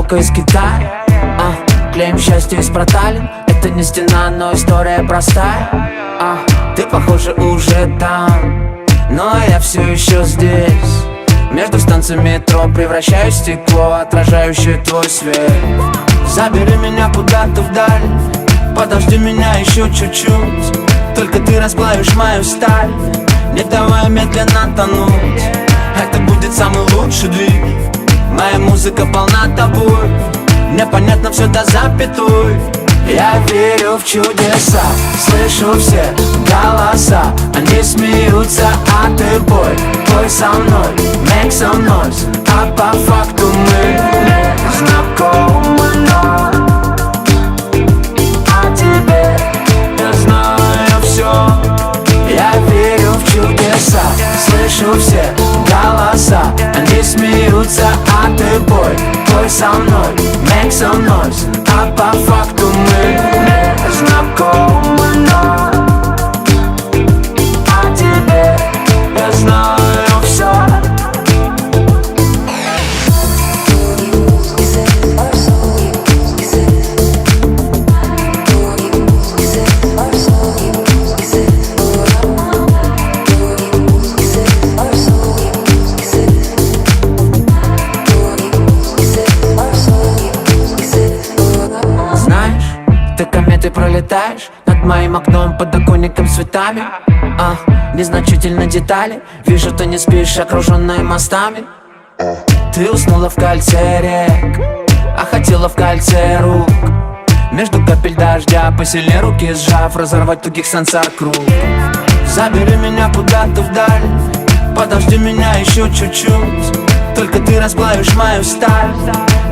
только из Китая. Клеим счастье из проталин. Это не стена, но история простая. Ты, похоже, уже там, но я все еще здесь. Между станциями метро превращаю стекло, отражающее твой свет. Забери меня куда-то вдаль, подожди меня еще чуть-чуть. Только ты расплавишь мою сталь, не давай медленно тонуть. Это будет самый лучший двиг. Моя музыка полна тобой, мне понятно все до запятой. Я верю в чудеса, слышу все голоса. Они смеются, а ты пой со мной, make some noise. А по факту мы знакомы, но о тебе я знаю все. Я верю в чудеса, слышу все голоса. Они смеются, а ты пой со мной, make some noise. А по факту мы знакомы, но о тебе я знаю все. Ты кометой пролетаешь над моим окном, подоконником с цветами. Незначительно детали. Вижу, ты не спишь, окруженная мостами. Ты уснула в кольце рек, а хотела в кольце рук. Между капель дождя посильнее руки сжав, разорвать тугих сансар круг. Забери меня куда-то вдаль, подожди меня еще чуть-чуть. Только ты расплавишь мою сталь,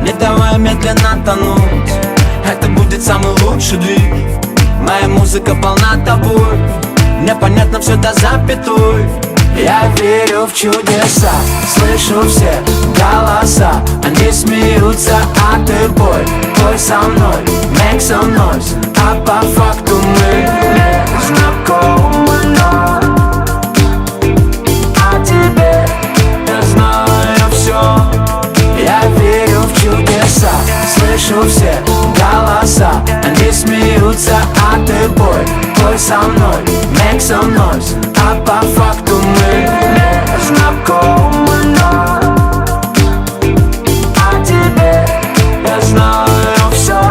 не давай медленно тонуть. Это будет самый лучший двиг. Моя музыка полна тобой, мне понятно все до запятой. Я верю в чудеса, слышу все голоса. Они смеются, а ты пой со мной, make some noise. А по факту мы знакомы, но о тебе я знаю все. Я верю в чудеса, слышу все голоса. Они смеются, а ты пой со мной, make some noise. А по факту мы знакомы, но о тебе я знаю все.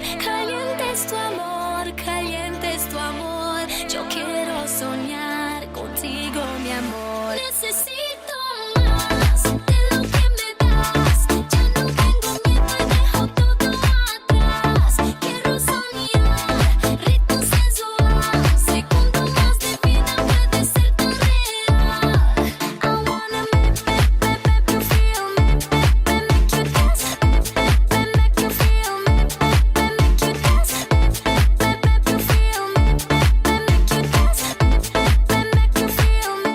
Caliente es tu amor, caliente es tu amor. Yo quiero soñar contigo, mi amor. Necesito más de lo que me das. Ya no tengo miedo y dejo todo atrás. Quiero soñar, ritmo sensual. Segundo más de vida puede ser tan real. I wanna make you feel me, make you dance, make you feel me, make you dance, make you feel me, make you dance, make you feel me,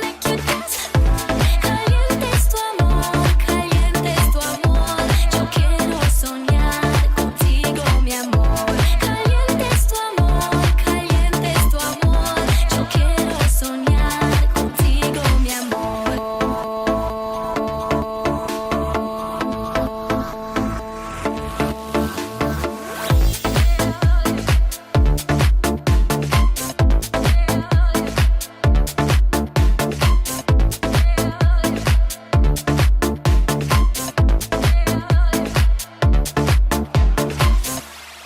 make you dance. Caliente es tu amor, caliente es tu amor. Yo quiero soñar contigo, mi amor. Caliente es tu amor, caliente es tu amor. Yo quiero soñar contigo, mi amor.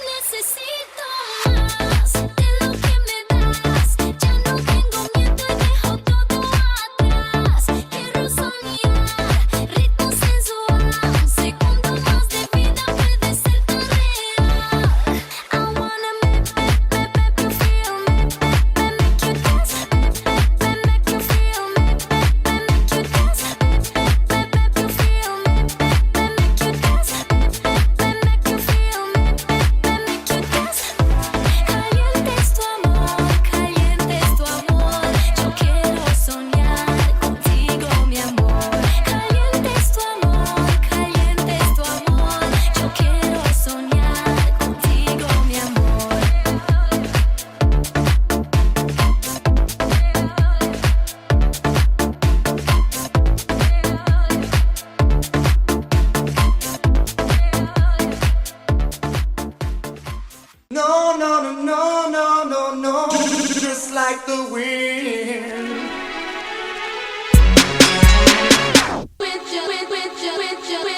Necesito más de lo que me das. Ya no tengo miedo y dejo todo atrás. Quiero soñar, ritmo sensual. Segundo más de vida puede ser tan real. I wanna make you feel me, make you dance, make you feel me, make you dance, make you feel me, make you dance, make you feel me, make you dance. Caliente es tu amor, caliente es tu amor. Yo quiero soñar contigo, mi amor. Caliente es tu amor, caliente es tu amor. Yo quiero soñar contigo, mi amor. No, no, no, no, no, no, no. Just like the wind.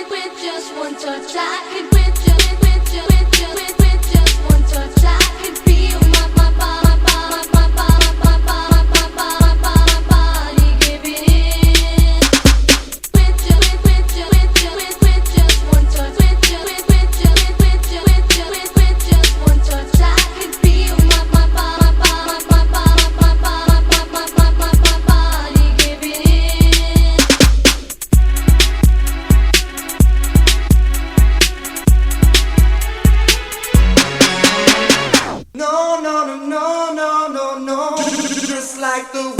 With just one touch, I could with just one touch, I could feel my body giving in. With just one touch, with just one touch, I could feel my body giving in. No, no, no, no, no, no, no. Just like the